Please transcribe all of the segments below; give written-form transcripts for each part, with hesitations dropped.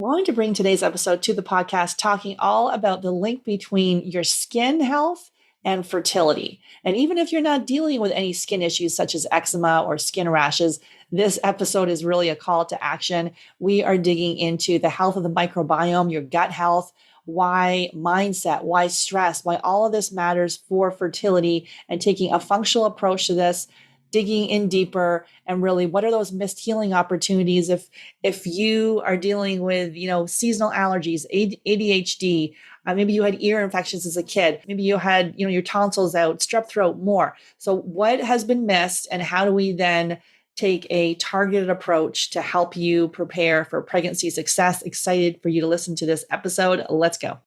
going to bring today's episode to the podcast talking all about the link between your skin health and fertility. And even if you're not dealing with any skin issues such as eczema or skin rashes, this episode is really a call to action. We are digging into the health of the microbiome, your gut health, why mindset, why stress, why all of this matters for fertility, and taking a functional approach to this, digging in deeper, and really what are those missed healing opportunities if you are dealing with seasonal allergies, ADHD, maybe you had ear infections as a kid, maybe you had your tonsils out, strep throat, more. So what has been missed, and how do we then take a targeted approach to help you prepare for pregnancy success? Excited for you to listen to this episode. Let's go.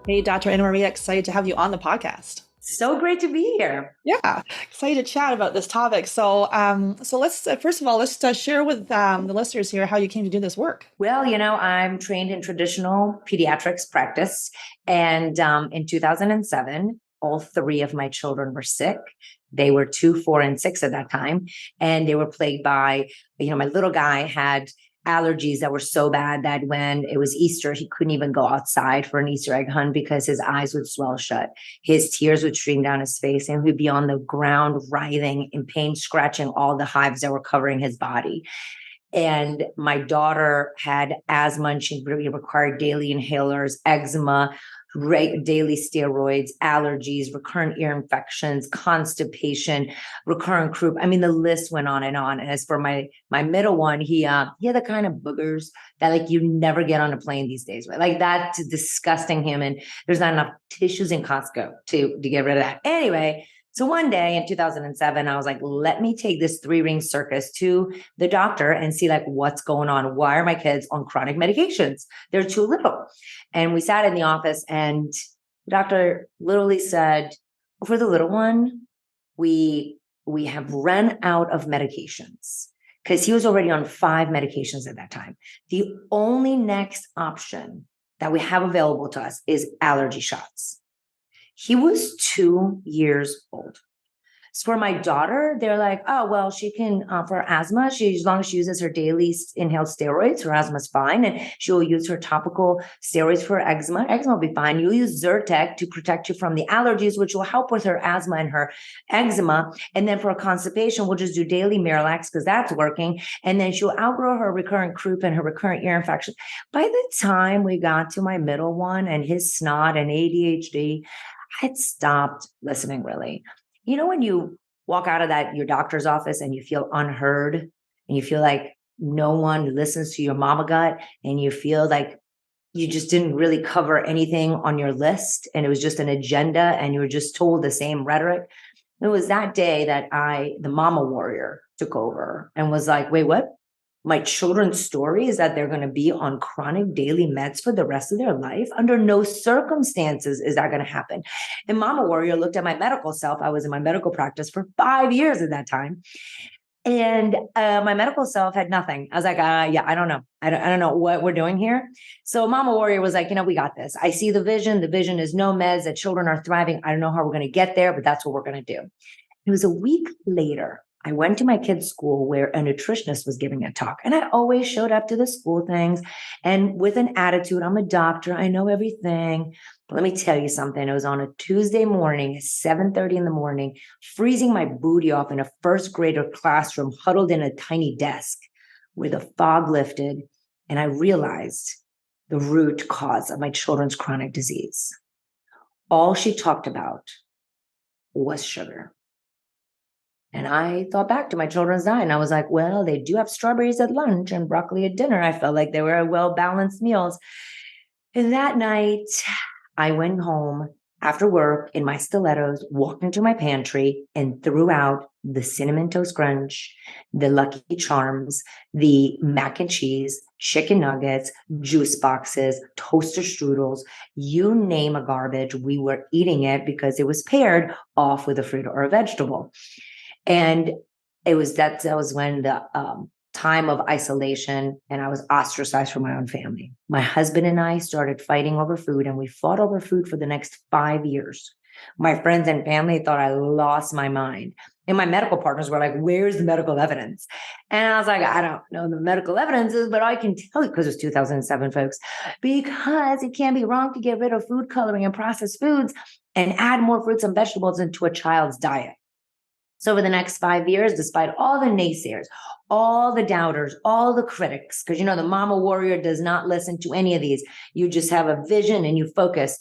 Hey, Dr. Anna Maria, excited to have you on the podcast. So great to be here. Yeah, excited to chat about this topic. So let's first of all, let's share with the listeners here how you came to do this work. Well, I'm trained in traditional pediatrics practice, and in 2007, all three of my children were sick. They were 2, 4, and 6 at that time, and they were plagued by, my little guy had allergies that were so bad that when it was Easter, he couldn't even go outside for an Easter egg hunt because his eyes would swell shut. His tears would stream down his face, and he'd be on the ground writhing in pain, scratching all the hives that were covering his body. And my daughter had asthma, and she required daily inhalers, eczema, daily steroids, allergies, recurrent ear infections, constipation, recurrent croup. I mean, the list went on. And as for my middle one, he had the kind of boogers that you never get on a plane these days, right? Like that's disgusting him. And there's not enough tissues in Costco to get rid of that. Anyway, so one day in 2007, I was like, let me take this 3-ring circus to the doctor and see what's going on. Why are my kids on chronic medications? They're too little. And we sat in the office, and the doctor literally said, for the little one, we have run out of medications, because he was already on 5 medications at that time. The only next option that we have available to us is allergy shots. He was 2 years old. So for my daughter, they're like, oh, well, she can, for asthma, as long as she uses her daily inhaled steroids, her asthma's fine. And she'll use her topical steroids for eczema. Eczema will be fine. You'll use Zyrtec to protect you from the allergies, which will help with her asthma and her eczema. And then for constipation, we'll just do daily Miralax because that's working. And then she'll outgrow her recurrent croup and her recurrent ear infection. By the time we got to my middle one and his snot and ADHD, I'd stopped listening, really. When you walk out of your doctor's office and you feel unheard, and you feel like no one listens to your mama gut, and you feel like you just didn't really cover anything on your list, and it was just an agenda, and you were just told the same rhetoric. It was that day that the mama warrior, took over and was like, wait, what? My children's story is that they're going to be on chronic daily meds for the rest of their life? Under no circumstances is that going to happen. And Mama Warrior looked at my medical self. I was in my medical practice for 5 years at that time. And my medical self had nothing. I was like, yeah, I don't know. I don't know what we're doing here. So Mama Warrior was like, we got this. I see the vision. The vision is no meds, that children are thriving. I don't know how we're going to get there, but that's what we're going to do. It was a week later. I went to my kid's school where a nutritionist was giving a talk, and I always showed up to the school things and with an attitude, I'm a doctor, I know everything. But let me tell you something. It was on a Tuesday morning at 7:30 in the morning, freezing my booty off in a first grader classroom, huddled in a tiny desk where the fog lifted, and I realized the root cause of my children's chronic disease. All she talked about was sugar. And I thought back to my children's diet, and I was like, well, they do have strawberries at lunch and broccoli at dinner. I felt like they were well-balanced meals. And that night, I went home after work in my stilettos, walked into my pantry, and threw out the Cinnamon Toast Crunch, the Lucky Charms, the mac and cheese, chicken nuggets, juice boxes, toaster strudels, you name a garbage, we were eating it because it was paired off with a fruit or a vegetable. And that was when the time of isolation, and I was ostracized from my own family. My husband and I started fighting over food, and we fought over food for the next 5 years. My friends and family thought I lost my mind. And my medical partners were like, where's the medical evidence? And I was like, I don't know the medical evidence is, but I can tell you, because it was 2007, folks, because it can be wrong to get rid of food coloring and processed foods and add more fruits and vegetables into a child's diet. So over the next 5 years, despite all the naysayers, all the doubters, all the critics, because the mama warrior does not listen to any of these. You just have a vision and you focus.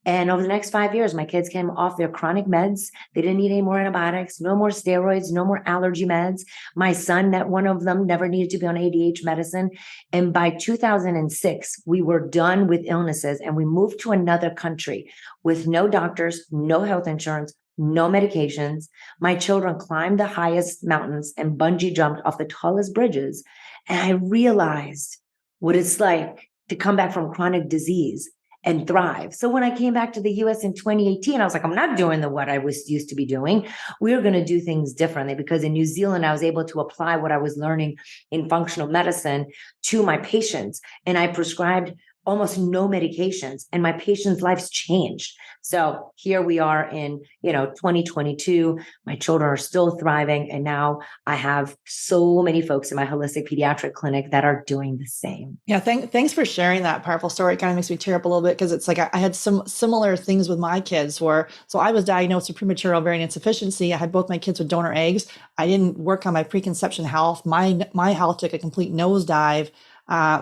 And over the next 5 years, my kids came off their chronic meds. They didn't need any more antibiotics, no more steroids, no more allergy meds. My son, that one of them never needed to be on ADH medicine. And by 2006, we were done with illnesses and we moved to another country with no doctors, no health insurance, no medications. My children climbed the highest mountains and bungee jumped off the tallest bridges. And I realized what it's like to come back from chronic disease and thrive. So when I came back to the US in 2018, I was like, I'm not doing what I was used to be doing. We're going to do things differently, because in New Zealand, I was able to apply what I was learning in functional medicine to my patients. And I prescribed almost no medications, and my patients' lives changed. So here we are in 2022. My children are still thriving, and now I have so many folks in my holistic pediatric clinic that are doing the same. Yeah, thanks for sharing that powerful story. It kind of makes me tear up a little bit, because it's like I had some similar things with my kids so I was diagnosed with premature ovarian insufficiency. I had both my kids with donor eggs. I didn't work on my preconception health. My health took a complete nosedive.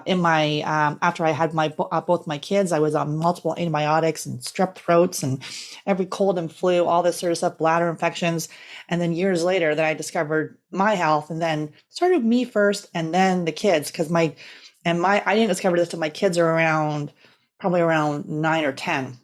In my after I had both my kids. I was on multiple antibiotics and strep throats and every cold and flu, all this sort of stuff, bladder infections. And then years later, then I discovered my health, and then started with me first, and then the kids, because I didn't discover this till my kids are probably around 9 or 10.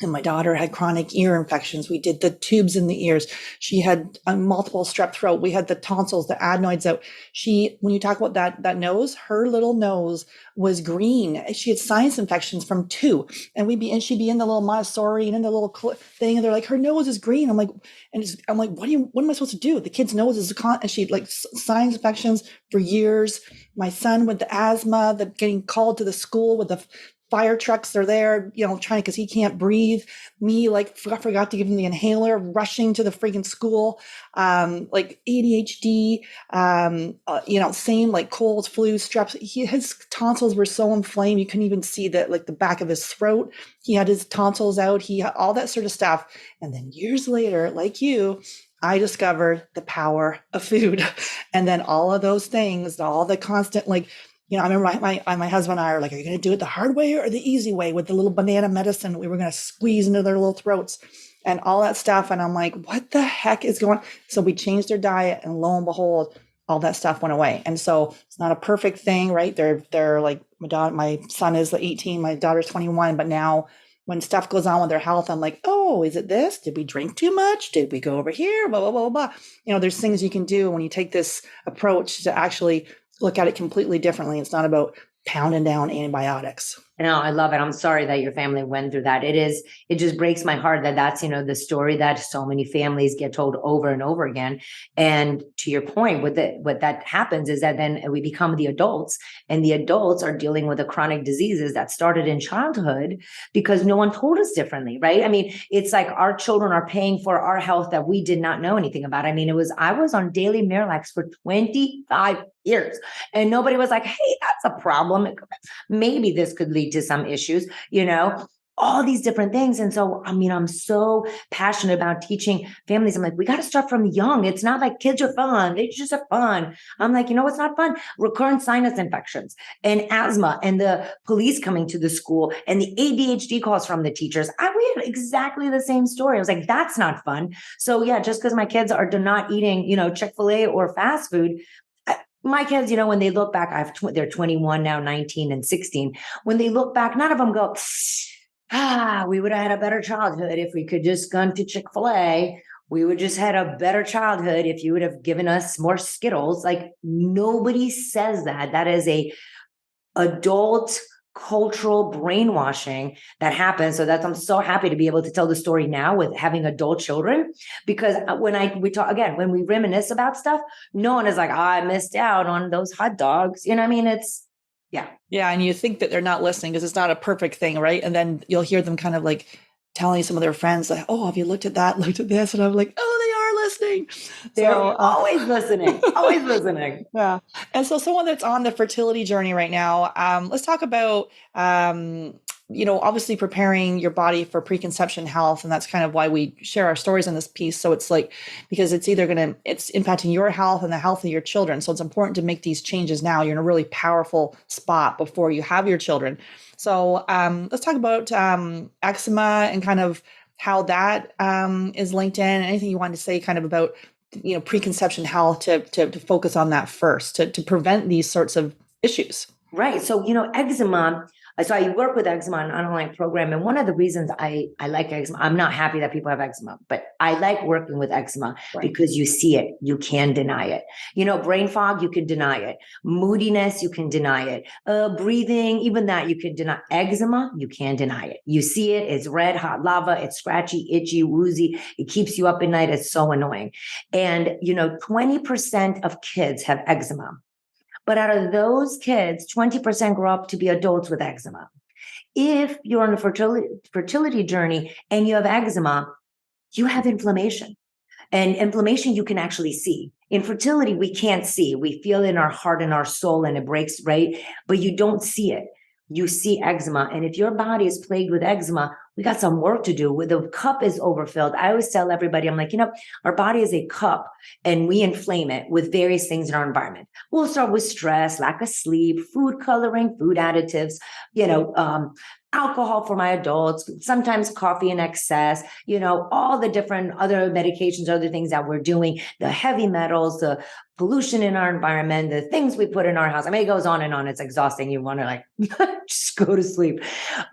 And my daughter had chronic ear infections. We did the tubes in the ears. She had multiple strep throat. We had the tonsils, the adenoids out. When you talk about that nose, her little nose was green. She had sinus infections from 2. And she'd be in the little Montessori and in the little thing. And they're like, her nose is green. I'm like, what am I supposed to do? The kid's nose is and she had like sinus infections for years. My son with the asthma, getting called to the school with the fire trucks are there, trying, because he can't breathe. Me, like, forgot to give him the inhaler, rushing to the freaking school. Like ADHD, same, like colds, flu, streps. His tonsils were so inflamed, you couldn't even see the back of his throat. He had his tonsils out. He had all that sort of stuff. And then years later, like you, I discovered the power of food. And then all of those things, all the constant, I remember my husband and I are like, are you going to do it the hard way or the easy way with the little banana medicine we were going to squeeze into their little throats and all that stuff? And I'm like, what the heck is going on? So we changed their diet, and lo and behold, all that stuff went away. And so it's not a perfect thing, right? They're like, my son is 18, my daughter's 21, but now when stuff goes on with their health, I'm like, oh, is it this? Did we drink too much? Did we go over here? Blah, blah, blah, blah. There's things you can do when you take this approach to actually look at it completely differently. It's not about pounding down antibiotics. No, I love it. I'm sorry that your family went through that. It just breaks my heart that that's, the story that so many families get told over and over again. And to your point, what that happens is that then we become the adults, and the adults are dealing with the chronic diseases that started in childhood because no one told us differently, right? I mean, it's like our children are paying for our health that we did not know anything about. I mean, I was on daily Miralax for 25 years, and nobody was like, hey, that's a problem. Maybe this could lead to some issues, all these different things. And so, I'm so passionate about teaching families. I'm like, we got to start from young. It's not like kids are fun. They just have fun. I'm like, what's not fun? Recurrent sinus infections and asthma, and the police coming to the school, and the ADHD calls from the teachers. We had exactly the same story. I was like, that's not fun. So yeah, just because my kids are not eating, Chick-fil-A or fast food, my kids, when they look back, they're 21 now, 19 and 16. When they look back, none of them go, we would have had a better childhood if we could just gone to Chick-fil-A. We would just had a better childhood if you would have given us more Skittles. Like, nobody says that. That is a adult cultural brainwashing that happens. So I'm so happy to be able to tell the story now with having adult children, because when we reminisce about stuff, no one is like, I missed out on those hot dogs. You know what I mean? It's, yeah. Yeah. And you think that they're not listening because it's not a perfect thing, right? And then you'll hear them kind of like telling some of their friends like, oh, have you looked at that, looked at this? And I'm like, oh, they are listening. They're So always listening, always listening. yeah. And so someone that's on the fertility journey right now, let's talk about, obviously preparing your body for preconception health. And that's kind of why we share our stories in this piece. So it's like, because it's impacting your health and the health of your children. So it's important to make these changes now. You're in a really powerful spot before you have your children. So let's talk about eczema and kind of how that is linked in. Anything you want to say kind of about preconception health to focus on that first to prevent these sorts of issues. Right. So, eczema. So I work with eczema on an online program. And one of the reasons I like eczema, I'm not happy that people have eczema, but I like working with eczema because you see it, you can deny it. Brain fog, you can deny it. Moodiness, you can deny it. Breathing, even that you can deny. Eczema, you can deny it. You see it, it's red hot lava, it's scratchy, itchy, woozy. It keeps you up at night. It's so annoying. And, 20% of kids have eczema. But out of those kids, 20% grow up to be adults with eczema. If you're on a fertility journey and you have eczema, you have inflammation. And inflammation you can actually see. In fertility, we can't see. We feel it in our heart and our soul and it breaks, right? But you don't see it. You see eczema. And if your body is plagued with eczema, we got some work to do. Where the cup is overfilled. I always tell everybody, I'm like, our body is a cup and we inflame it with various things in our environment. We'll start with stress, lack of sleep, food coloring, food additives, alcohol for my adults, sometimes coffee in excess, all the different other medications, other things that we're doing, the heavy metals, the pollution in our environment, the things we put in our house. I mean, it goes on and on. It's exhausting. You want to just go to sleep.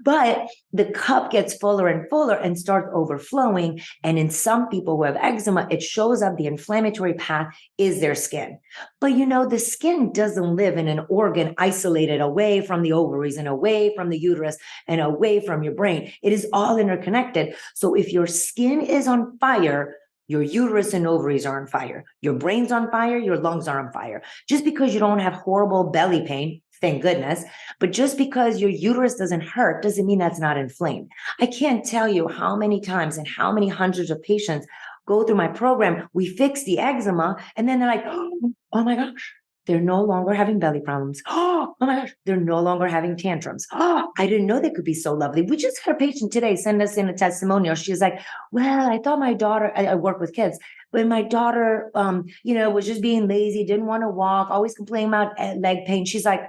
But the cup gets fuller and fuller and starts overflowing. And in some people who have eczema, it shows up the inflammatory path is their skin. But the skin doesn't live in an organ isolated away from the ovaries and away from the uterus and away from your brain. It is all interconnected. So if your skin is on fire, your uterus and ovaries are on fire. Your brain's on fire. Your lungs are on fire. Just because you don't have horrible belly pain, thank goodness, but just because your uterus doesn't hurt doesn't mean that's not inflamed. I can't tell you how many times and how many hundreds of patients go through my program. We fix the eczema and then they're like, oh my gosh, they're no longer having belly problems. Oh my gosh, they're no longer having tantrums. Oh, I didn't know they could be so lovely. We just had a patient today send us in a testimonial. She's like, well, I thought my daughter, I work with kids, but my daughter, was just being lazy, didn't want to walk, always complaining about leg pain. She's like,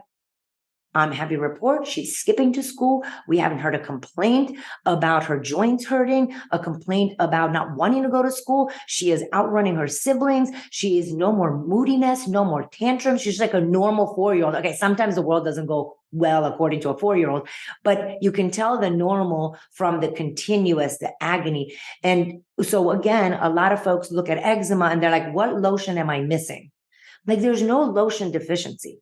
I'm happy to report she's skipping to school. We haven't heard a complaint about her joints hurting, a complaint about not wanting to go to school. She is outrunning her siblings. She is no more moodiness, no more tantrums. She's like a normal 4-year-old. Okay, sometimes the world doesn't go well according to a 4-year-old, but you can tell the normal from the continuous, the agony. And so again, a lot of folks look at eczema and they're like, what lotion am I missing? Like there's no lotion deficiency.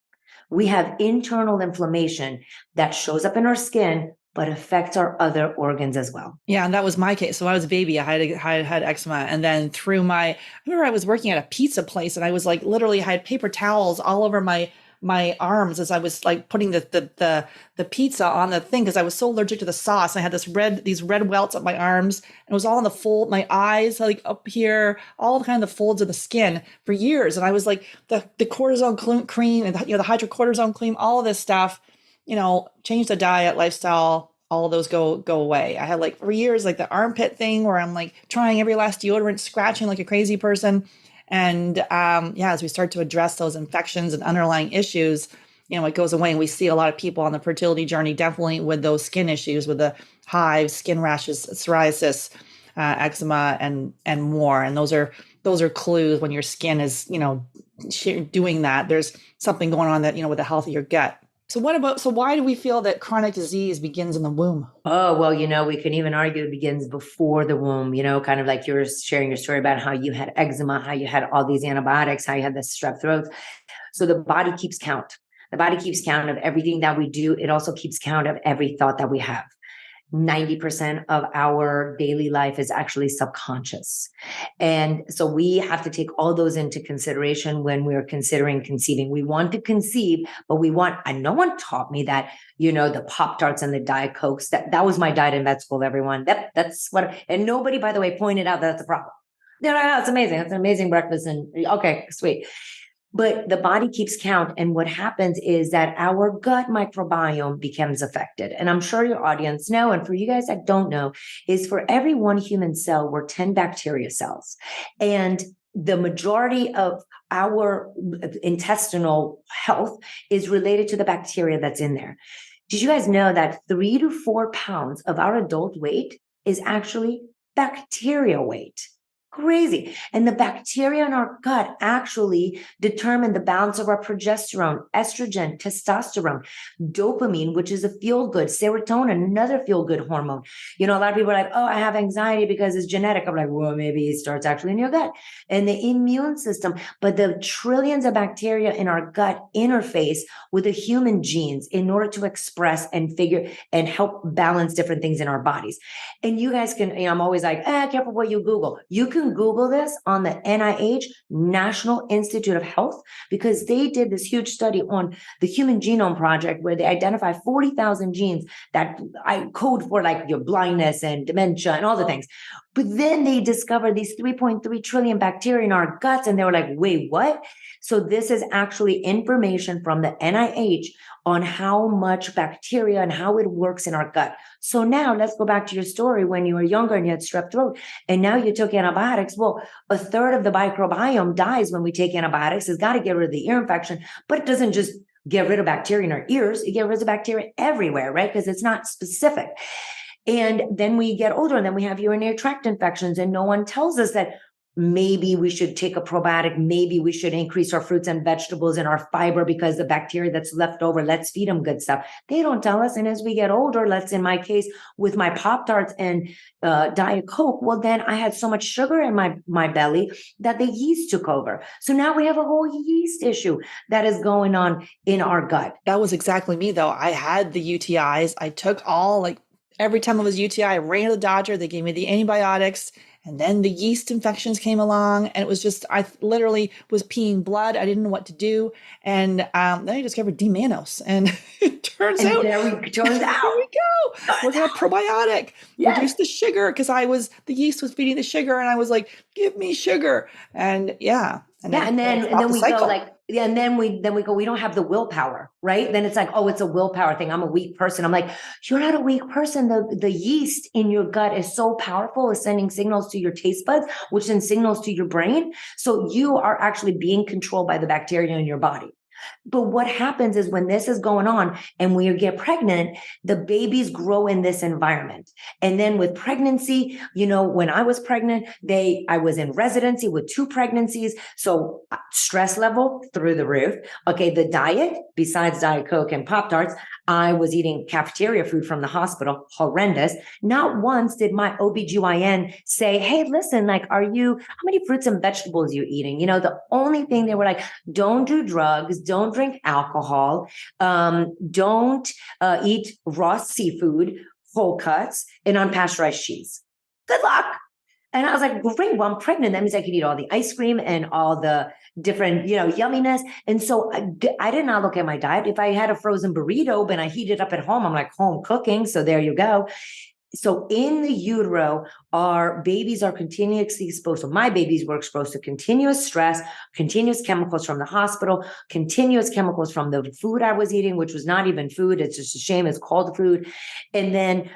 We have internal inflammation that shows up in our skin, but affects our other organs as well. Yeah, and that was my case. So I was a baby. I had eczema, and then I remember I was working at a pizza place, and I was like literally I had paper towels all over my arms as I was like putting the pizza on the thing because I was so allergic to the sauce. I had these red welts up my arms, and it was all in the fold, my eyes like up here, all kind of the folds of the skin for years. And I was like the cortisone cream and the hydrocortisone cream, all of this stuff, change the diet, lifestyle, all of those go away. I had like for years like the armpit thing where I'm like trying every last deodorant, scratching like a crazy person. And as we start to address those infections and underlying issues, it goes away. And we see a lot of people on the fertility journey, definitely with those skin issues, with the hives, skin rashes, psoriasis, eczema, and more. And those are clues when your skin is, doing that. There's something going on that, with the health of your gut. So why do we feel that chronic disease begins in the womb? Oh, well, we can even argue it begins before the womb, kind of like you're sharing your story about how you had eczema, how you had all these antibiotics, how you had the strep throat. So the body keeps count. The body keeps count of everything that we do. It also keeps count of every thought that we have. 90% of our daily life is actually subconscious. And so we have to take all those into consideration when we're considering conceiving. We want to conceive, but and no one taught me that, the Pop-Tarts and the Diet Cokes, that was my diet in med school, everyone. That's what, and nobody, by the way, pointed out that's a problem. They're like, oh, it's amazing. It's an amazing breakfast. And okay, sweet. But the body keeps count. And what happens is that our gut microbiome becomes affected. And I'm sure your audience know, and for you guys that don't know, is for every one human cell, we're 10 bacteria cells. And the majority of our intestinal health is related to the bacteria that's in there. Did you guys know that 3 to 4 pounds of our adult weight is actually bacteria weight? Crazy. And the bacteria in our gut actually determine the balance of our progesterone, estrogen, testosterone, dopamine, which is a feel-good, serotonin, another feel-good hormone. A lot of people are like, oh, I have anxiety because it's genetic. I'm like, well, maybe it starts actually in your gut and the immune system. But the trillions of bacteria in our gut interface with the human genes in order to express and figure and help balance different things in our bodies. And you guys can, I'm always like, careful what you Google. You can Google this on the NIH, National Institute of Health, because they did this huge study on the Human Genome Project where they identify 40,000 genes that I code for like your blindness and dementia and all the things. But then they discovered these 3.3 trillion bacteria in our guts. And they were like, wait, what? So this is actually information from the NIH on how much bacteria and how it works in our gut. So now let's go back to your story when you were younger and you had strep throat and now you took antibiotics. Well, a third of the microbiome dies when we take antibiotics. It's got to get rid of the ear infection, but it doesn't just get rid of bacteria in our ears. It gets rid of bacteria everywhere, right? Because it's not specific. And then we get older and then we have urinary tract infections and no one tells us that maybe we should take a probiotic. Maybe we should increase our fruits and vegetables and our fiber because the bacteria that's left over, let's feed them good stuff. They don't tell us. And as we get older, let's in my case with my Pop-Tarts and Diet Coke, well, then I had so much sugar in my belly that the yeast took over. So now we have a whole yeast issue that is going on in our gut. That was exactly me though. I had the UTIs. I took every time it was UTI, I ran to the doctor. They gave me the antibiotics. And then the yeast infections came along and it was just, I literally was peeing blood. I didn't know what to do. And then I discovered D-mannose and it turns out, here we go. We're going to probiotic, reduce the sugar because the yeast was feeding the sugar and I was like, give me sugar. And yeah. And then we go like, and then we go, we don't have the willpower, right? Then it's like, oh, it's a willpower thing. I'm a weak person. I'm like, you're not a weak person. The yeast in your gut is so powerful, it's sending signals to your taste buds, which then signals to your brain. So you are actually being controlled by the bacteria in your body. But what happens is when this is going on and we get pregnant, the babies grow in this environment. And then with pregnancy, when I was pregnant, I was in residency with 2 pregnancies. So stress level through the roof. Okay. The diet, besides Diet Coke and Pop-Tarts, I was eating cafeteria food from the hospital. Horrendous. Not once did my OBGYN say, hey, listen, how many fruits and vegetables are you eating? The only thing they were like, don't do drugs, don't drink alcohol, don't eat raw seafood, whole cuts, and unpasteurized cheese. Good luck. And I was like, great, well, I'm pregnant. That means I could eat all the ice cream and all the different, yumminess. And so I did not look at my diet. If I had a frozen burrito and I heat it up at home, I'm like home cooking. So there you go. So in the utero, our babies are continuously exposed. So my babies were exposed to continuous stress, continuous chemicals from the hospital, continuous chemicals from the food I was eating, which was not even food. It's just a shame. It's called food. And then,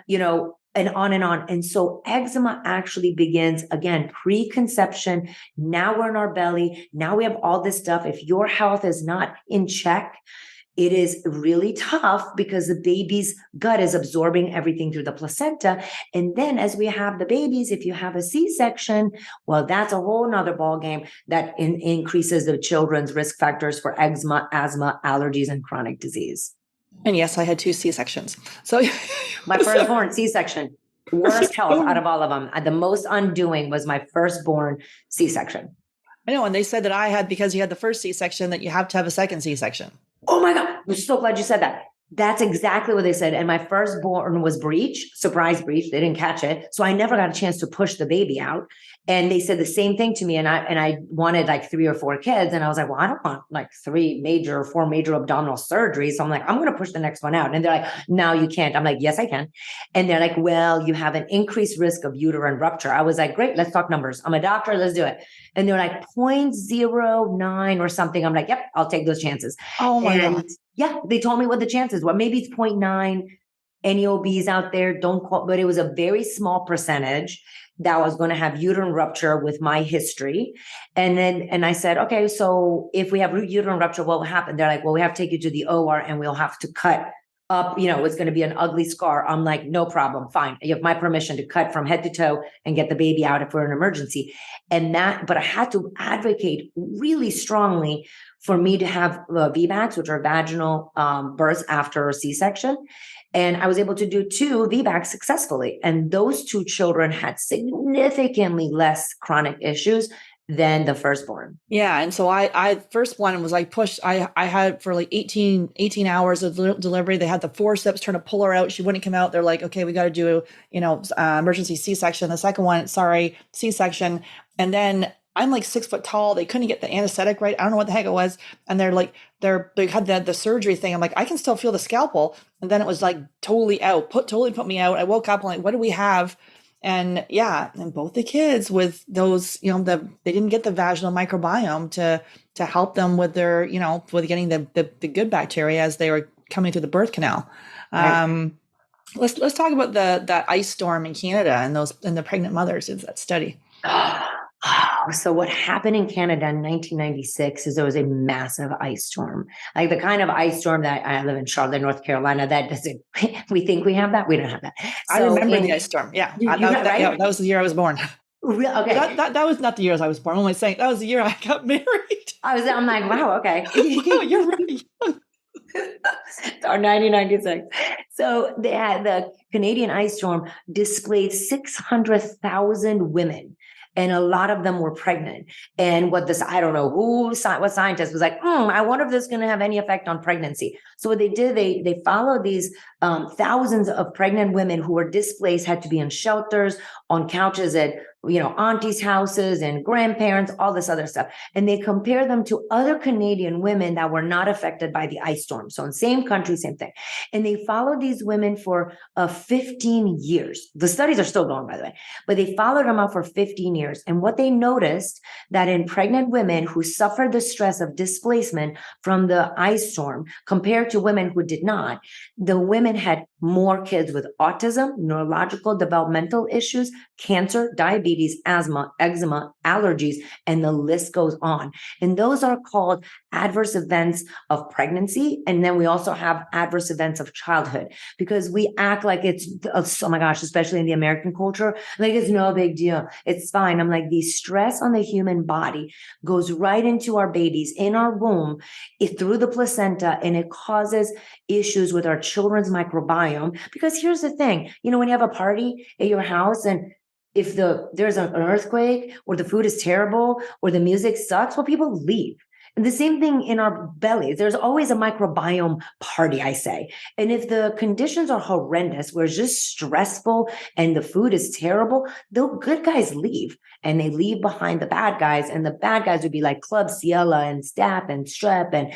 and on and on. And so eczema actually begins again, preconception. Now we're in our belly. Now we have all this stuff. If your health is not in check, it is really tough because the baby's gut is absorbing everything through the placenta. And then as we have the babies, if you have a C-section, well, that's a whole nother ballgame that increases the children's risk factors for eczema, asthma, allergies, and chronic disease. And yes, I had 2 C-sections. So my firstborn C-section, worst health out of all of them. The most undoing was my firstborn C-section. I know. And they said that I had, because you had the first C-section, that you have to have a second C-section. Oh my God. I'm so glad you said that. That's exactly what they said. And my firstborn was breech, surprise breech. They didn't catch it. So I never got a chance to push the baby out. And they said the same thing to me. And I wanted like 3 or 4 kids. And I was like, well, I don't want like 4 major abdominal surgeries. So I'm like, I'm going to push the next one out. And they're like, no, you can't. I'm like, yes, I can. And they're like, well, you have an increased risk of uterine rupture. I was like, great, let's talk numbers. I'm a doctor. Let's do it. And they're like 0.09 or something. I'm like, yep, I'll take those chances. Oh my And God. yeah, they told me what the chances were. Maybe it's 0.9. Any OBs out there, don't call, but it was a very small percentage that was going to have uterine rupture with my history. And I said, okay, so if we have uterine rupture, what will happen? They're like, well, we have to take you to the OR and we'll have to cut up, it's going to be an ugly scar. I'm like, no problem. Fine. You have my permission to cut from head to toe and get the baby out if we're an emergency. But I had to advocate really strongly for me to have VBACs, which are vaginal births after a C-section. And I was able to do 2 VBACs successfully. And those 2 children had significantly less chronic issues than the firstborn. Yeah. And so I first one was like pushed, I had for like 18 hours of delivery. They had the forceps trying to pull her out. She wouldn't come out. They're like, okay, we got to do, emergency C-section. The second one, sorry, C-section. And then I'm like 6 foot tall. They couldn't get the anesthetic right. I don't know what the heck it was. And they're like, they had the surgery thing. I'm like, I can still feel the scalpel. And then it was like totally out, totally put me out. I woke up, I'm like, what do we have? And yeah, and both the kids with those, they didn't get the vaginal microbiome to help them with their, with getting the good bacteria as they were coming through the birth canal. Right. Let's talk about that ice storm in Canada and the pregnant mothers in that study. So what happened in Canada in 1996 is there was a massive ice storm, like the kind of ice storm that I live in Charlotte, North Carolina. That doesn't, we think we have that. We don't have that. I remember the ice storm. Yeah. Right? Yeah, that was the year I was born. Okay. That was not the year I was born. I'm only saying that was the year I got married. I'm like, wow, okay. Wow, you're right. Or 1996. So the Canadian ice storm displaced 600,000 women. And a lot of them were pregnant. And I don't know what scientist was like, I wonder if this is going to have any effect on pregnancy. So what they did, they followed these thousands of pregnant women who were displaced, had to be in shelters, on couches at aunties' houses and grandparents, all this other stuff. And they compare them to other Canadian women that were not affected by the ice storm. So in same country, same thing. And they followed these women for 15 years. The studies are still going, by the way, but they followed them up for 15 years. And what they noticed that in pregnant women who suffered the stress of displacement from the ice storm compared to women who did not, the women had more kids with autism, neurological developmental issues, cancer, diabetes, asthma, eczema, allergies, and the list goes on. And those are called adverse events of pregnancy. And then we also have adverse events of childhood, because we act like it's, oh my gosh, especially in the American culture, like it's no big deal. It's fine. I'm like, the stress on the human body goes right into our babies in our womb, through the placenta, and it causes issues with our children's microbiome. Because here's the thing, when you have a party at your house and if there's an earthquake or the food is terrible or the music sucks, well, people leave. And the same thing in our bellies. There's always a microbiome party, I say. And if the conditions are horrendous, where it's just stressful and the food is terrible, the good guys leave and they leave behind the bad guys. And the bad guys would be like Klebsiella and Staph and Strep and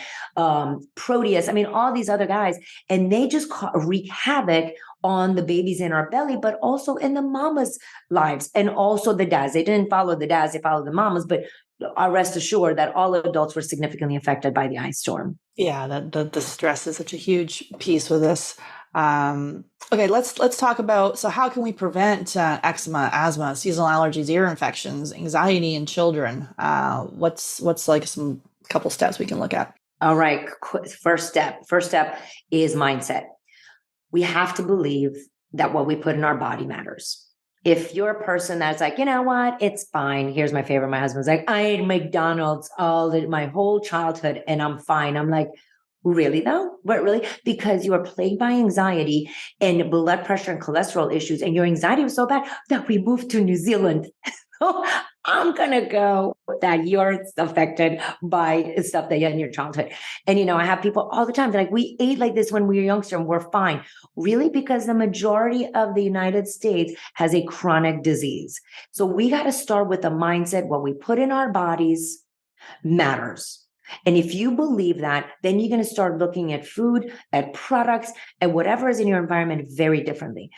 Proteus. I mean, all these other guys, and they just wreak havoc on the babies in our belly, but also in the mama's lives and also the dads. They didn't follow the dads, they followed the mamas, but rest assured that all adults were significantly affected by the ice storm. Yeah, the stress is such a huge piece with this. Okay, let's talk about, so how can we prevent eczema, asthma, seasonal allergies, ear infections, anxiety in children? What's like some couple steps we can look at? All right, first step is mindset. We have to believe that what we put in our body matters. If you're a person that's like, you know what, it's fine. Here's my favorite. My husband's like, I ate McDonald's my whole childhood and I'm fine. I'm like, really though? What, really? Because you are plagued by anxiety and blood pressure and cholesterol issues, and your anxiety was so bad that we moved to New Zealand. I'm going to go that you're affected by stuff that you had in your childhood. And, I have people all the time. They're like, we ate like this when we were youngster and we're fine. Really? Because the majority of the United States has a chronic disease. So we got to start with the mindset, what we put in our bodies matters. And if you believe that, then you're going to start looking at food, at products, and whatever is in your environment very differently.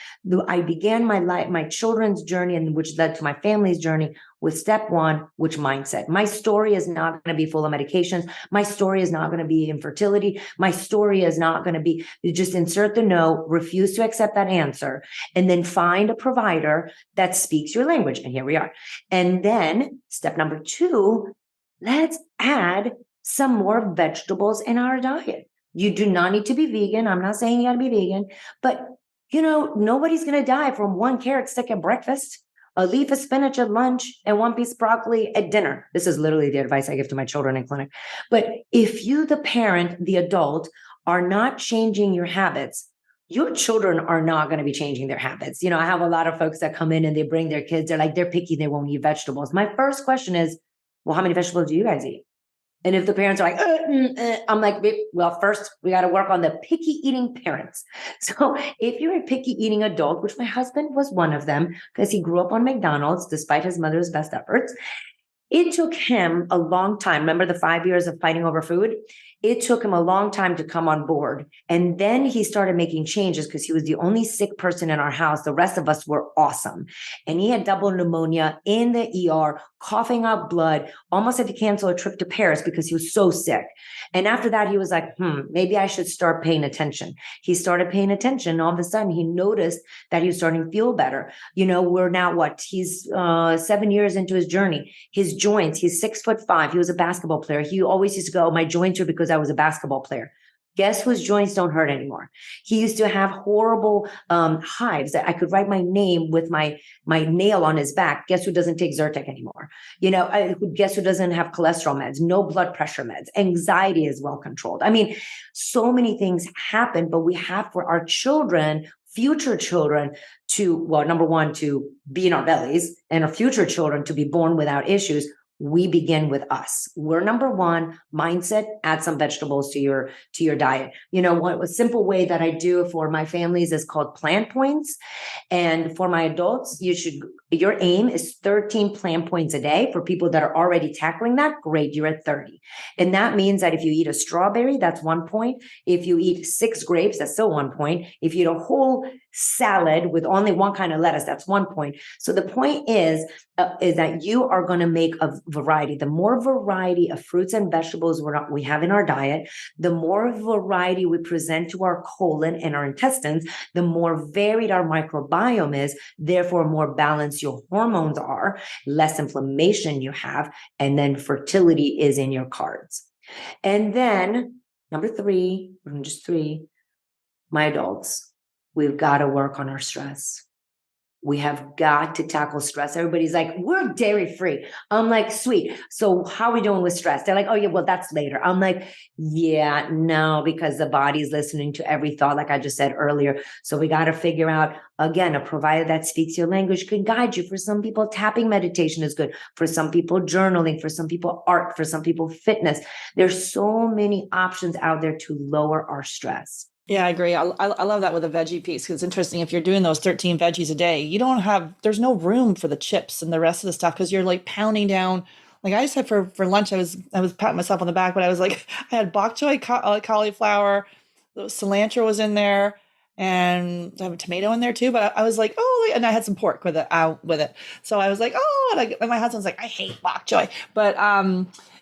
I began my children's journey, and which led to my family's journey, with step one, which mindset. My story is not going to be full of medications. My story is not going to be infertility. My story is not going to be, you just insert the no, refuse to accept that answer, and then find a provider that speaks your language. And here we are. And then step number two, let's add some more vegetables in our diet. You do not need to be vegan. I'm not saying you got to be vegan, but nobody's going to die from one carrot stick at breakfast, a leaf of spinach at lunch, and one piece of broccoli at dinner. This is literally the advice I give to my children in clinic. But if you, the parent, the adult, are not changing your habits, your children are not going to be changing their habits. I have a lot of folks that come in and they bring their kids. They're picky. They won't eat vegetables. My first question is, well, how many vegetables do you guys eat? And if the parents are like, I'm like, well, first we got to work on the picky eating parents. So if you're a picky eating adult, which my husband was one of them, because he grew up on McDonald's despite his mother's best efforts, it took him a long time. Remember the 5 years of fighting over food? It took him a long time to come on board. And then he started making changes because he was the only sick person in our house. The rest of us were awesome. And he had double pneumonia in the ER, coughing out blood, almost had to cancel a trip to Paris because he was so sick. And after that, he was like, maybe I should start paying attention. He started paying attention. All of a sudden, he noticed that he was starting to feel better. We're now he's 7 years into his journey. His joints, he's 6'5". He was a basketball player. He always used to go, my joints are because I was a basketball player. Guess whose joints don't hurt anymore? He used to have horrible hives that I could write my name with my nail on his back. Guess who doesn't take Zyrtec anymore? Guess who doesn't have cholesterol meds, no blood pressure meds, anxiety is well controlled. I mean, so many things happen, but we have for our children, future children, number one, to be in our bellies, and our future children to be born without issues. We begin with us. We're number one. Mindset, add some vegetables to your diet. A simple way that I do for my families is called plan points. And for my adults, your aim is 13 plan points a day. For people that are already tackling that, great, you're at 30. And that means that if you eat a strawberry, that's 1 point. If you eat 6 grapes, that's still 1 point. If you eat a whole salad with only one kind of lettuce, that's 1 point. So the point is that you are going to make a variety. The more variety of fruits and vegetables we have in our diet, the more variety we present to our colon and our intestines, the more varied our microbiome is, therefore more balanced your hormones are, less inflammation you have, and then fertility is in your cards. And then number 3, just 3, my adults, we've got to work on our stress. We have got to tackle stress. Everybody's like, we're dairy free. I'm like, sweet. So how are we doing with stress? They're like, oh yeah, well, that's later. I'm like, yeah, no, because the body's listening to every thought, like I just said earlier. So we got to figure out, again, a provider that speaks your language can guide you. For some people, tapping meditation is good. For some people, journaling. For some people, art. For some people, fitness. There's so many options out there to lower our stress. Yeah, I agree. I love that with the veggie piece because it's interesting. If you're doing those 13 veggies a day, there's no room for the chips and the rest of the stuff because you're like pounding down. Like I just had for lunch, I was patting myself on the back, but I was like, I had bok choy, cauliflower, cilantro was in there, and I have a tomato in there too. But I was like, oh, and I had some pork with it. So I was like, oh, and my husband's like, I hate bok choy, but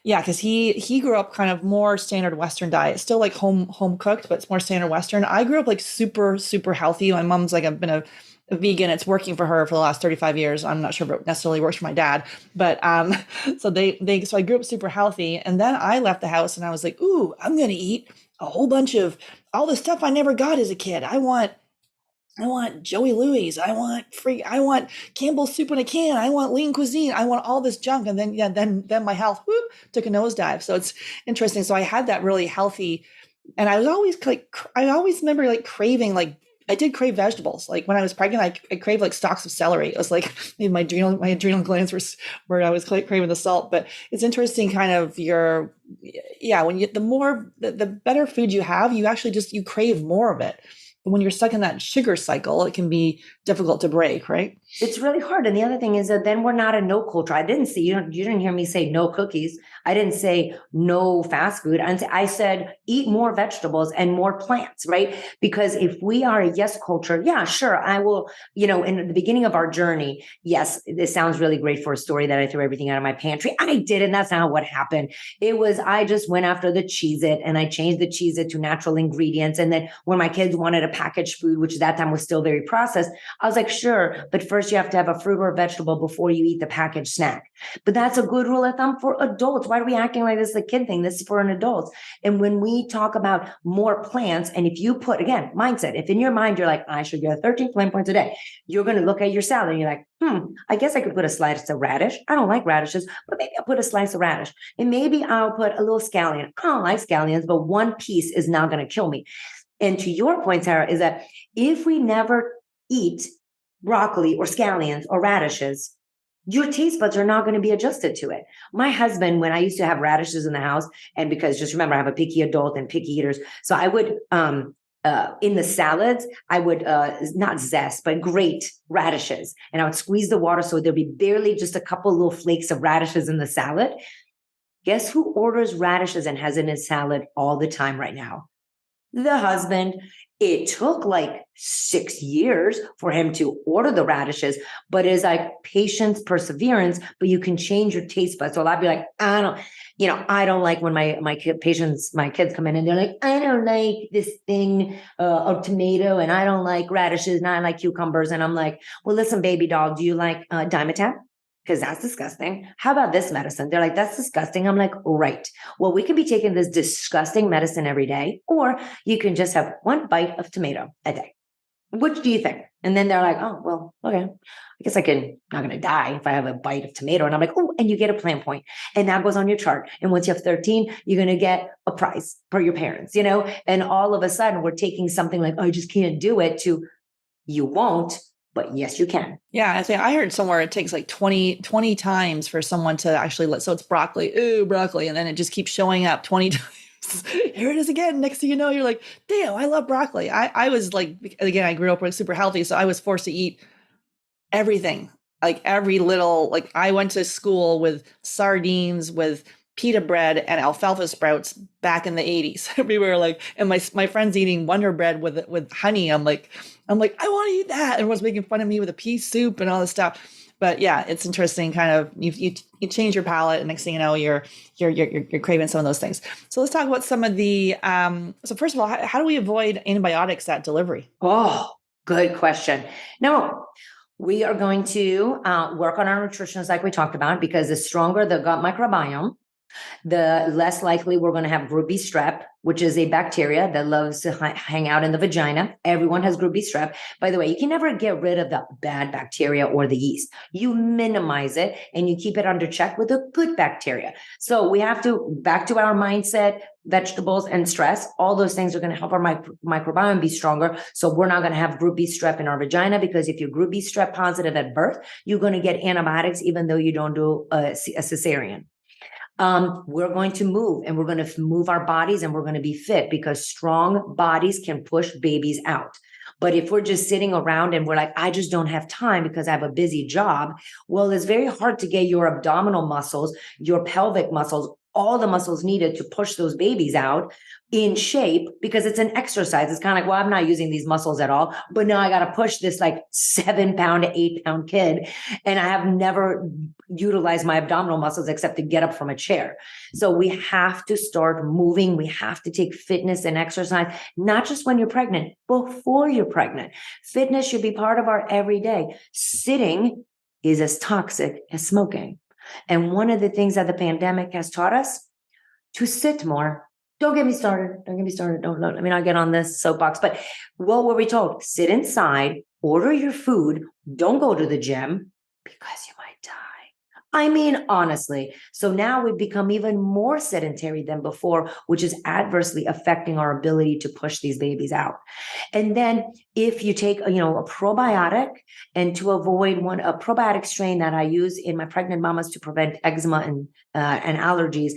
yeah, because he grew up kind of more standard Western diet, still like home cooked, but it's more standard Western. I grew up like super, super healthy. My mom's like, I've been a vegan. It's working for her for the last 35 years. I'm not sure if it necessarily works for my dad, but so so I grew up super healthy. And then I left the house and I was like, ooh, I'm going to eat a whole bunch of all the stuff I never got as a kid. I want Joey Louis. I want Campbell's soup in a can. I want lean cuisine. I want all this junk. And then my health took a nosedive. So it's interesting. So I had that really healthy, and I was always I always remember like craving like I did crave vegetables. Like when I was pregnant, I craved like stalks of celery. It was like maybe my adrenal glands were where I was craving the salt. But it's interesting, kind of yeah. When you the better food you have, you actually you crave more of it. But when you're stuck in that sugar cycle, it can be difficult to break, right? It's really hard. And the other thing is that then we're not a no culture. I didn't see you didn't hear me say no cookies. I didn't say no fast food. I said eat more vegetables and more plants, right? Because if we are a yes culture, yeah, sure, I will, in the beginning of our journey, yes, this sounds really great for a story that I threw everything out of my pantry. I didn't. That's not what happened. It was, I just went after the Cheez-It and I changed the Cheez-It to natural ingredients. And then when my kids wanted a packaged food, which at that time was still very processed, I was like, sure, but first you have to have a fruit or a vegetable before you eat the packaged snack. But that's a good rule of thumb for adults. Why are we acting like this is a kid thing? This is for an adult. And when we talk about more plants, and if you put, again, mindset, if in your mind you're like, I should get 13 plant points a day, you're going to look at your salad and you're like, I guess I could put a slice of radish. I don't like radishes, but maybe I'll put a slice of radish. And maybe I'll put a little scallion. I don't like scallions, but one piece is not going to kill me. And to your point, Sarah, is that if we never eat broccoli or scallions or radishes, your taste buds are not going to be adjusted to it. My husband, when I used to have radishes in the house, and because just remember, I have a picky adult and picky eaters. So I would, in the salads, I would not zest, but grate radishes. And I would squeeze the water so there'd be barely just a couple little flakes of radishes in the salad. Guess who orders radishes and has it in his salad all the time right now? The husband. It took like 6 years for him to order the radishes, but it's like patience, perseverance, but you can change your taste buds. So I'd be like, I don't like when my kids come in and they're like, I don't like this thing of tomato and I don't like radishes and I like cucumbers. And I'm like, well, listen, baby doll, do you like Dimetapp? Because that's disgusting. How about this medicine? They're like, that's disgusting. I'm like, right. Well, we could be taking this disgusting medicine every day, or you can just have one bite of tomato a day. Which do you think? And then they're like, oh, well, okay. I guess not going to die if I have a bite of tomato. And I'm like, oh, and you get a plan point. And that goes on your chart. And once you have 13, you're going to get a prize for your parents, And all of a sudden we're taking something like, oh, I just can't do it to you won't. But yes, you can. Yeah, I heard somewhere it takes like 20 times for someone to actually so it's broccoli, ooh, broccoli, and then it just keeps showing up 20 times. Here it is again. Next thing you know, you're like, damn, I love broccoli. I was like, again, I grew up super healthy, so I was forced to eat everything, like every little, like I went to school with sardines, with pita bread and alfalfa sprouts back in the 80s. We were like, and my friends eating Wonder Bread with honey. I'm like, I want to eat that. Everyone's making fun of me with a pea soup and all this stuff. But yeah, it's interesting. Kind of you change your palate, and next thing you know, you're craving some of those things. So let's talk about some of the. So first of all, how do we avoid antibiotics at delivery? Oh, good question. No. We are going to work on our nutrition, like we talked about, because the stronger the gut microbiome, the less likely we're going to have group B strep, which is a bacteria that loves to hang out in the vagina. Everyone has group B strep. By the way, you can never get rid of the bad bacteria or the yeast. You minimize it and you keep it under check with a good bacteria. So we have to, back to our mindset, vegetables and stress, all those things are going to help our microbiome be stronger. So we're not going to have group B strep in our vagina, because if you're group B strep positive at birth, you're going to get antibiotics even though you don't do a cesarean. We're going to move, and we're going to move our bodies, and we're going to be fit, because strong bodies can push babies out. But if we're just sitting around and we're like, I just don't have time because I have a busy job, well, it's very hard to get your abdominal muscles, your pelvic muscles, all the muscles needed to push those babies out in shape, because it's an exercise. It's kind of like, well, I'm not using these muscles at all, but now I got to push this like 7-pound to 8-pound kid. And I have never utilized my abdominal muscles except to get up from a chair. So we have to start moving. We have to take fitness and exercise, not just when you're pregnant, before you're pregnant. Fitness should be part of our everyday. Sitting is as toxic as smoking. And one of the things that the pandemic has taught us, to sit more. Don't get me started. Don't let me not get on this soapbox. But what were we told? Sit inside, order your food, don't go to the gym, because you might die. I mean, honestly. So now we've become even more sedentary than before, which is adversely affecting our ability to push these babies out. And then if you take, a probiotic, and to avoid a probiotic strain that I use in my pregnant mamas to prevent eczema and allergies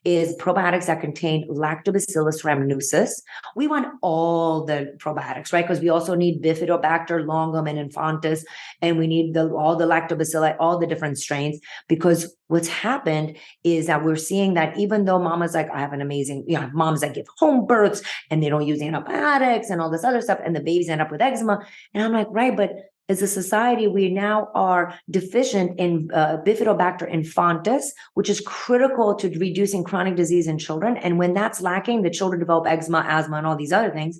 is probiotics that contain Lactobacillus rhamnosus. We want all the probiotics, right? Because we also need Bifidobacter longum and infantis, and we need all the lactobacilli, all the different strains, because what's happened is that we're seeing that even though mama's like, I have an amazing, moms that give home births and they don't use antibiotics and all this other stuff, and the babies end up with eczema. And I'm like, right, but as a society, we now are deficient in Bifidobacter infantis, which is critical to reducing chronic disease in children. And when that's lacking, the children develop eczema, asthma, and all these other things.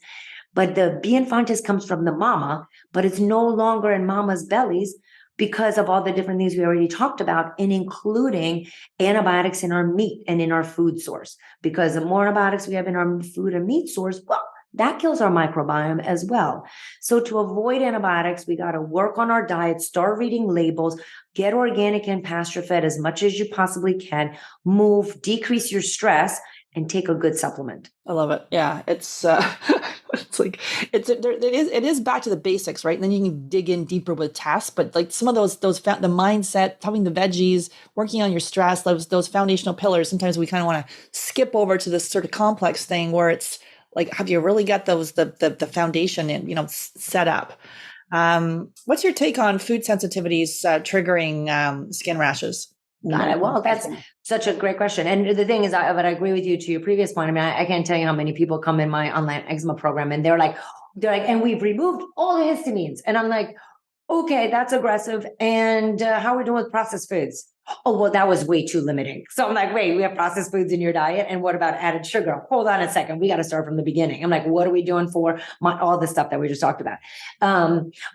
But the B infantis comes from the mama, but it's no longer in mama's bellies because of all the different things we already talked about, and including antibiotics in our meat and in our food source. Because the more antibiotics we have in our food and meat source, well, that kills our microbiome as well. So to avoid antibiotics, we got to work on our diet, start reading labels, get organic and pasture fed as much as you possibly can, move, decrease your stress, and take a good supplement. I love it. Yeah, it's it's like it is back to the basics, right? And then you can dig in deeper with tasks, but like some of the mindset, having the veggies, working on your stress, those foundational pillars. Sometimes we kind of want to skip over to this sort of complex thing where it's like, have you really got the foundation set up? What's your take on food sensitivities triggering skin rashes? Got it. Well, that's such a great question. And the thing is, but I agree with you to your previous point. I mean, I can't tell you how many people come in my online eczema program and they're like, and we've removed all the histamines. And I'm like, okay, that's aggressive. And how are we doing with processed foods? Oh, well, that was way too limiting. So I'm like, wait, we have processed foods in your diet. And what about added sugar? Hold on a second. We got to start from the beginning. I'm like, what are we doing for all the stuff that we just talked about?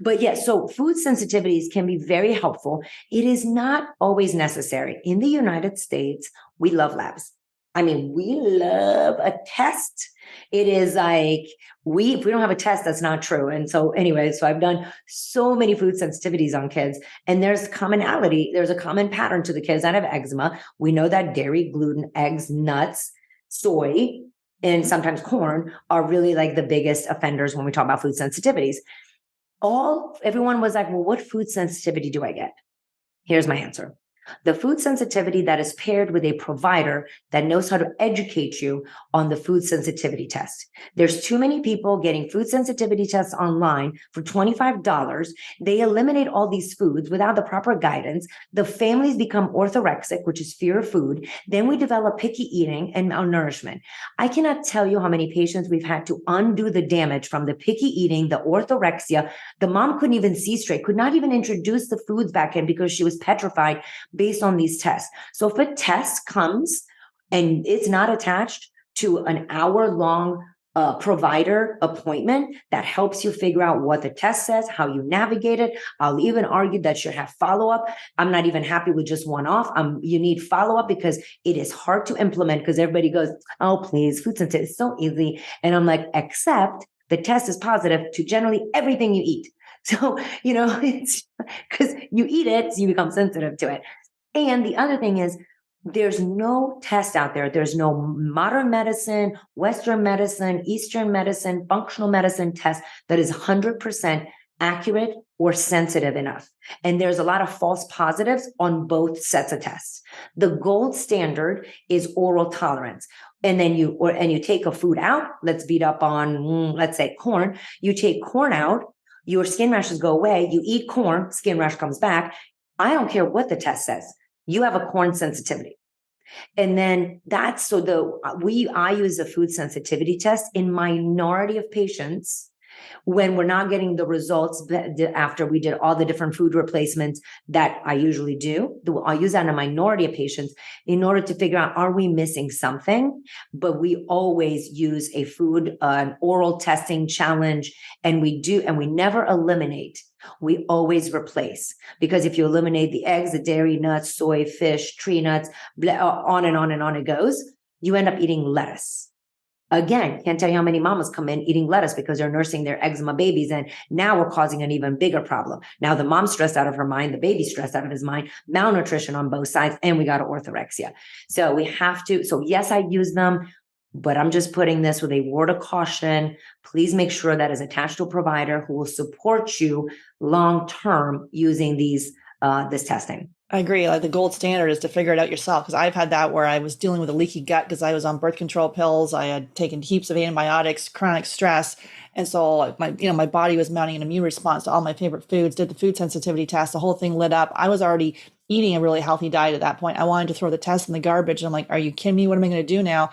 But yeah, so food sensitivities can be very helpful. It is not always necessary. In the United States, we love labs. I mean, we love a test. It is like, if we don't have a test, that's not true. And so anyway, so I've done so many food sensitivities on kids, and there's commonality. There's a common pattern to the kids that have eczema. We know that dairy, gluten, eggs, nuts, soy, and sometimes corn are really like the biggest offenders when we talk about food sensitivities. Everyone was like, well, what food sensitivity do I get? Here's my answer. The food sensitivity that is paired with a provider that knows how to educate you on the food sensitivity test. There's too many people getting food sensitivity tests online for $25. They eliminate all these foods without the proper guidance. The families become orthorexic, which is fear of food. Then we develop picky eating and malnourishment. I cannot tell you how many patients we've had to undo the damage from the picky eating, the orthorexia. The mom couldn't even see straight, could not even introduce the foods back in because she was petrified based on these tests. So if a test comes and it's not attached to an hour-long provider appointment that helps you figure out what the test says, how you navigate it, I'll even argue that you have follow-up. I'm not even happy with just one-off. You need follow-up because it is hard to implement, because everybody goes, oh, please, food sensitivity is so easy. And I'm like, except the test is positive to generally everything you eat. So, it's because you eat it, so you become sensitive to it. And the other thing is, there's no test out there. There's no modern medicine, Western medicine, Eastern medicine, functional medicine test that is 100% accurate or sensitive enough. And there's a lot of false positives on both sets of tests. The gold standard is oral tolerance. And then you take a food out. Let's beat up on, let's say, corn. You take corn out, your skin rashes go away. You eat corn, skin rash comes back. I don't care what the test says. You have a corn sensitivity. And then I use a food sensitivity test in minority of patients when we're not getting the results after we did all the different food replacements that I usually do. I'll use that in a minority of patients in order to figure out, are we missing something? But we always use an oral testing challenge, and we never eliminate. We always replace, because if you eliminate the eggs, the dairy, nuts, soy, fish, tree nuts, on and on and on it goes, you end up eating lettuce. Again, can't tell you how many mamas come in eating lettuce because they're nursing their eczema babies. And now we're causing an even bigger problem. Now the mom's stressed out of her mind, the baby's stressed out of his mind, malnutrition on both sides, and we got orthorexia. So we have to, so yes, I use them, but I'm just putting this with a word of caution. Please make sure that is attached to a provider who will support you long-term using this testing. I agree. Like the gold standard is to figure it out yourself. Because I've had that where I was dealing with a leaky gut because I was on birth control pills. I had taken heaps of antibiotics, chronic stress. And so my body was mounting an immune response to all my favorite foods, did the food sensitivity test, the whole thing lit up. I was already eating a really healthy diet at that point. I wanted to throw the test in the garbage. And I'm like, are you kidding me? What am I going to do now?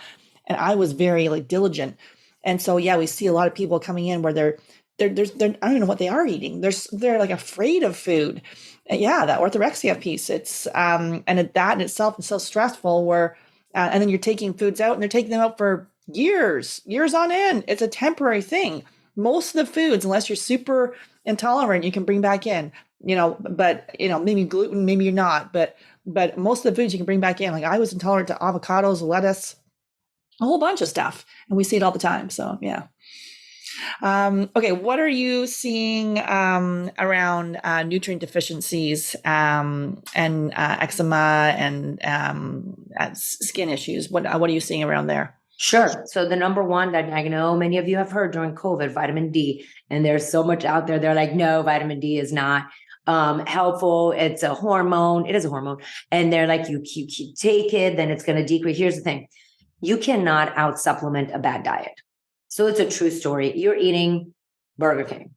And I was very diligent. And so, yeah, we see a lot of people coming in where they're I don't even know what they are eating. They're afraid of food. Yeah, that orthorexia piece. It's and that in itself is so stressful. Where and then you're taking foods out, and they're taking them out for years on end. It's a temporary thing. Most of the foods, unless you're super intolerant, you can bring back in. But maybe gluten, maybe you're not. But most of the foods you can bring back in. Like I was intolerant to avocados, lettuce, a whole bunch of stuff, and we see it all the time. So yeah. Okay, what are you seeing around nutrient deficiencies and eczema and skin issues? What are you seeing around there? Sure. So the number one that I know many of you have heard during COVID, vitamin D, and there's so much out there. They're like, no, vitamin D is not helpful. It's a hormone. It is a hormone. And they're like, you take it, then it's going to decrease. Here's the thing. You cannot out supplement a bad diet. So it's a true story. You're eating Burger King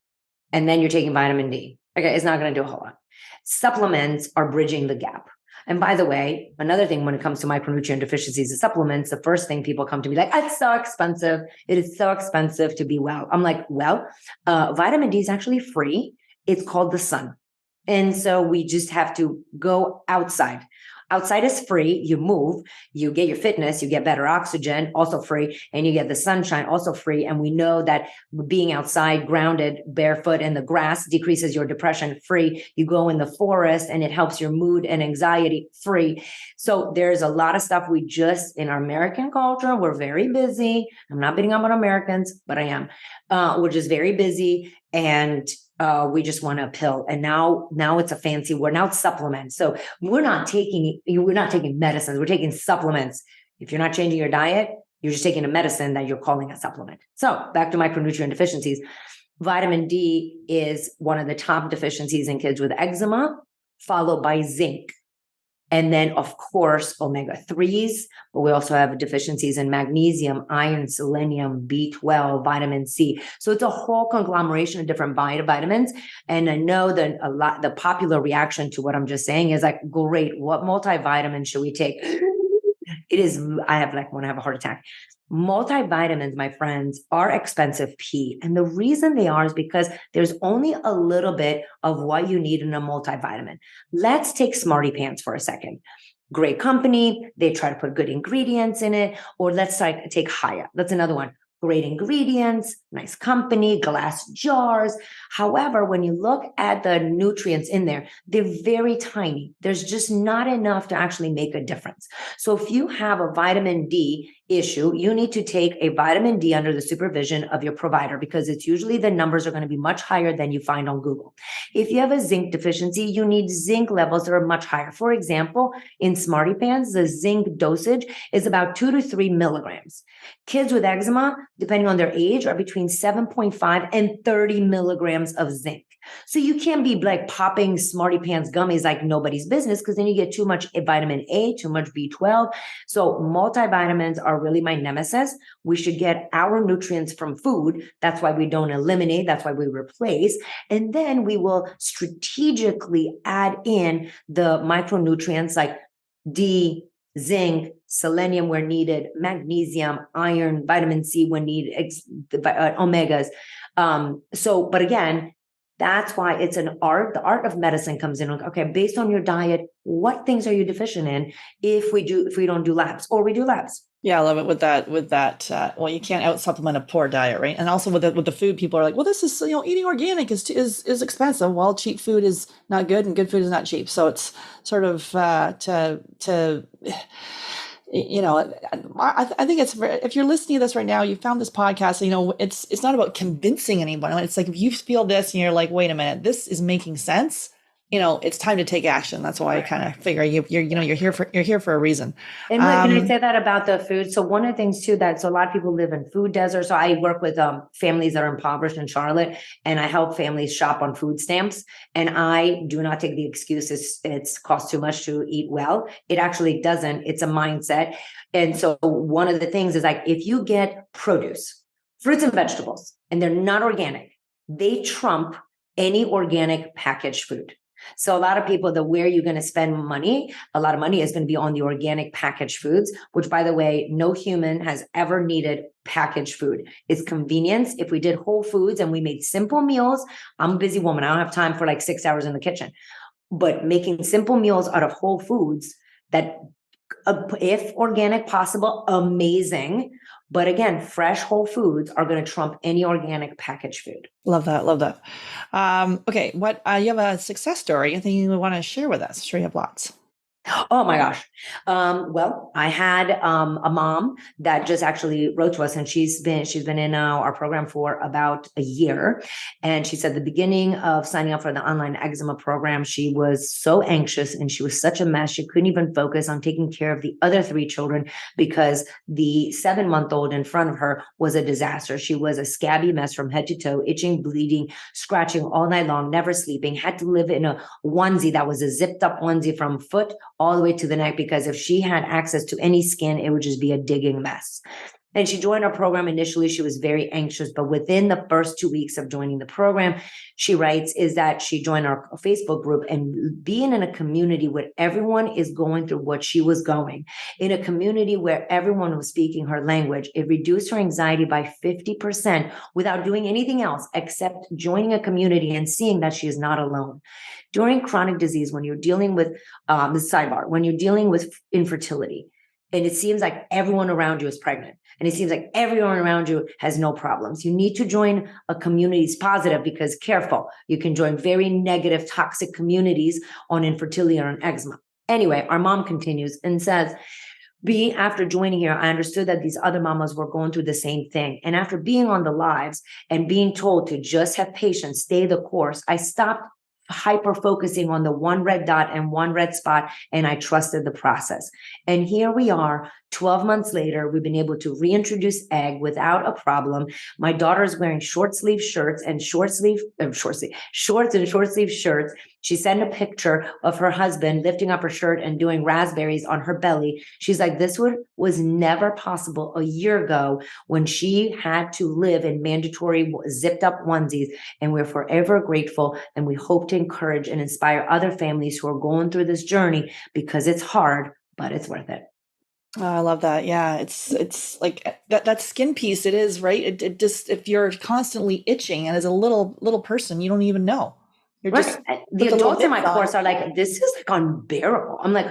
and then you're taking vitamin D. Okay, it's not going to do a whole lot. Supplements are bridging the gap. And by the way, another thing when it comes to micronutrient deficiencies and supplements, the first thing people come to me like, it's so expensive. It is so expensive to be well. I'm like, well, vitamin D is actually free. It's called the sun. And so we just have to go outside. Outside is free. You move, you get your fitness, you get better oxygen, also free, and you get the sunshine, also free. And we know that being outside, grounded, barefoot in the grass decreases your depression, free. You go in the forest and it helps your mood and anxiety, free. So there's a lot of stuff we just, in our American culture, we're very busy. I'm not beating up on Americans, but I am. We're just very busy. And we just want a pill. And now it's a fancy word. Now it's supplements. So we're not taking medicines. We're taking supplements. If you're not changing your diet, you're just taking a medicine that you're calling a supplement. So back to micronutrient deficiencies. Vitamin D is one of the top deficiencies in kids with eczema, followed by zinc. And then, of course, omega-3s, but we also have deficiencies in magnesium, iron, selenium, B12, vitamin C. So it's a whole conglomeration of different vitamins. And I know that the popular reaction to what I'm just saying is like, great, what multivitamin should we take? It is, want to have a heart attack. Multivitamins, my friends, are expensive pee. And the reason they are is because there's only a little bit of what you need in a multivitamin. Let's take Smarty Pants for a second. Great company. They try to put good ingredients in it. Or let's take Haya. That's another one. Great ingredients, nice company, glass jars. However, when you look at the nutrients in there, they're very tiny. There's just not enough to actually make a difference. So if you have a vitamin D issue, you need to take a vitamin D under the supervision of your provider because it's usually the numbers are going to be much higher than you find on Google. If you have a zinc deficiency, you need zinc levels that are much higher. For example, in Smarty Pants, the zinc dosage is about 2 to 3 milligrams. Kids with eczema, depending on their age, are between 7.5 and 30 milligrams of zinc. So you can't be like popping Smarty Pants gummies like nobody's business because then you get too much vitamin A, too much B12. So multivitamins are really my nemesis. We should get our nutrients from food. That's why we don't eliminate. That's why we replace. And then we will strategically add in the micronutrients like D, zinc, selenium where needed, magnesium, iron, vitamin C when needed, omegas. But again, that's why it's an art. The art of medicine comes in. Okay, based on your diet, what things are you deficient in? If we don't do labs, or we do labs. Yeah, I love it with that. Well, you can't out supplement a poor diet, right? And also with the food, people are like, well, this is, eating organic is expensive. Well, cheap food is not good and good food is not cheap. So it's sort of I think if you're listening to this right now, you found this podcast, it's not about convincing anyone. It's like, if you feel this and you're like, wait a minute, this is making sense, it's time to take action. That's why I kind of figure you're here for a reason. And wait, can I say that about the food? So one of the things too, so a lot of people live in food deserts. So I work with families that are impoverished in Charlotte, and I help families shop on food stamps. And I do not take the excuse it's costs too much to eat well. It actually doesn't. It's a mindset. And so one of the things is, like, if you get produce, fruits and vegetables, and they're not organic, they trump any organic packaged food. So a lot of people, where you're going to spend money, a lot of money is going to be on the organic packaged foods, which, by the way, no human has ever needed packaged food. It's convenience. If we did whole foods and we made simple meals, I'm a busy woman. I don't have time for like 6 hours in the kitchen, but making simple meals out of whole foods that, if organic possible, amazing. But again, fresh whole foods are going to trump any organic packaged food. Love that. Love that. Okay. You have a success story? Anything you want to share with us? I'm sure you have lots. Oh my gosh. Well, I had a mom that just actually wrote to us, and she's been in our program for about a year. And she said the beginning of signing up for the online eczema program, she was so anxious and she was such a mess. She couldn't even focus on taking care of the other 3 children because the 7-month-old in front of her was a disaster. She was a scabby mess from head to toe, itching, bleeding, scratching all night long, never sleeping, had to live in a onesie that was a zipped up onesie from foot all the way to the neck, because if she had access to any skin, it would just be a digging mess. And she joined our program. Initially, she was very anxious, but within the first 2 weeks of joining the program, she writes, is that she joined our Facebook group, and being in a community where everyone is going through what she was going, in a community where everyone was speaking her language, it reduced her anxiety by 50% without doing anything else except joining a community and seeing that she is not alone. During chronic disease, when you're dealing with when you're dealing with infertility, and it seems like everyone around you is pregnant, and it seems like everyone around you has no problems, you need to join a community that's positive, because careful, you can join very negative, toxic communities on infertility or on eczema. Anyway, our mom continues and says, after joining here, I understood that these other mamas were going through the same thing. And after being on the lives and being told to just have patience, stay the course, I stopped hyper focusing on the one red dot and one red spot, and I trusted the process. And here we are, 12 months later, we've been able to reintroduce egg without a problem. My daughter is wearing short sleeve shorts and short sleeve shirts. She sent a picture of her husband lifting up her shirt and doing raspberries on her belly. She's like, this was never possible a year ago when she had to live in mandatory zipped up onesies. And we're forever grateful. And we hope to encourage and inspire other families who are going through this journey, because it's hard, but it's worth it. Oh, I love that. Yeah, it's like that skin piece. It is, right. It just, if you're constantly itching, and as a little person, you don't even know. You're just the adults in my course are like, this is like unbearable. I'm like,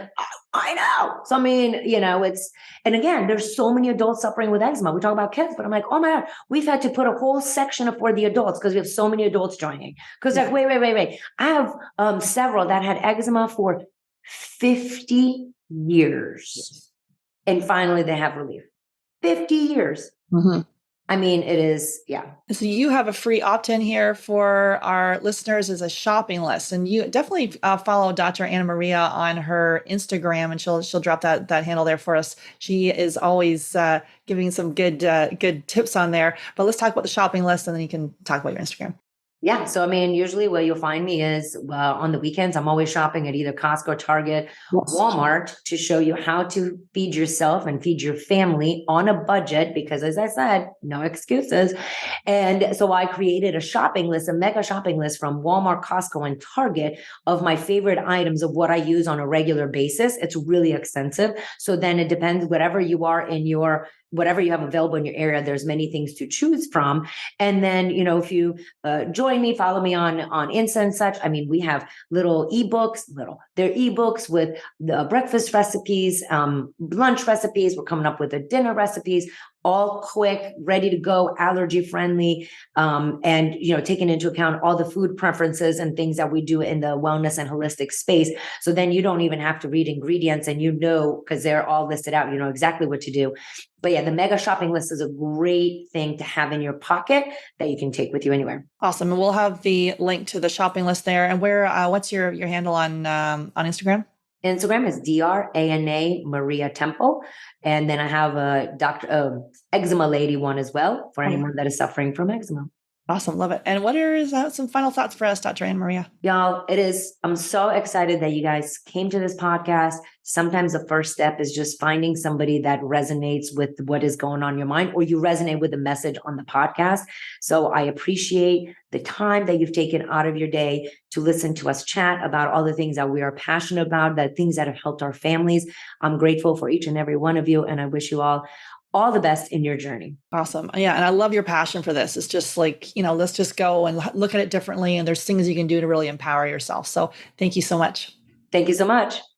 I know. So I mean, and again, there's so many adults suffering with eczema. We talk about kids, but I'm like, oh my God, we've had to put a whole section for the adults because we have so many adults joining. Because like, wait. I have several that had eczema for 50 years. And finally, they have relief. 50 years. Mm-hmm. I mean, it is, yeah. So you have a free opt-in here for our listeners as a shopping list. And you definitely follow Dr. Anna Maria on her Instagram, and she'll drop that handle there for us. She is always giving some good tips on there. But let's talk about the shopping list, and then you can talk about your Instagram. Yeah. So, I mean, usually where you'll find me is on the weekends, I'm always shopping at either Costco, Target, Walmart, to show you how to feed yourself and feed your family on a budget, because as I said, no excuses. And so I created a mega shopping list from Walmart, Costco, and Target of my favorite items of what I use on a regular basis. It's really extensive. So then it depends, whatever you are whatever you have available in your area, there's many things to choose from. And then, if you join me, follow me on Insta and such. I mean, we have little ebooks, they're ebooks with the breakfast recipes, lunch recipes. We're coming up with the dinner recipes, all quick, ready to go, allergy friendly, and taking into account all the food preferences and things that we do in the wellness and holistic space. So then you don't even have to read ingredients, and because they're all listed out, you know exactly what to do. But yeah, the mega shopping list is a great thing to have in your pocket that you can take with you anywhere. Awesome. And we'll have the link to the shopping list there. And what's your handle on Instagram? Instagram is DRANA Maria Temple. And then I have a eczema lady one as well for anyone that is suffering from eczema. Awesome. Love it. And what are some final thoughts for us, Dr. Anne Maria? Y'all, I'm so excited that you guys came to this podcast. Sometimes the first step is just finding somebody that resonates with what is going on in your mind, or you resonate with the message on the podcast. So I appreciate the time that you've taken out of your day to listen to us chat about all the things that we are passionate about, the things that have helped our families. I'm grateful for each and every one of you, and I wish you all the best in your journey. Awesome. Yeah. And I love your passion for this. It's just like, let's just go and look at it differently. And there's things you can do to really empower yourself. So thank you so much. Thank you so much.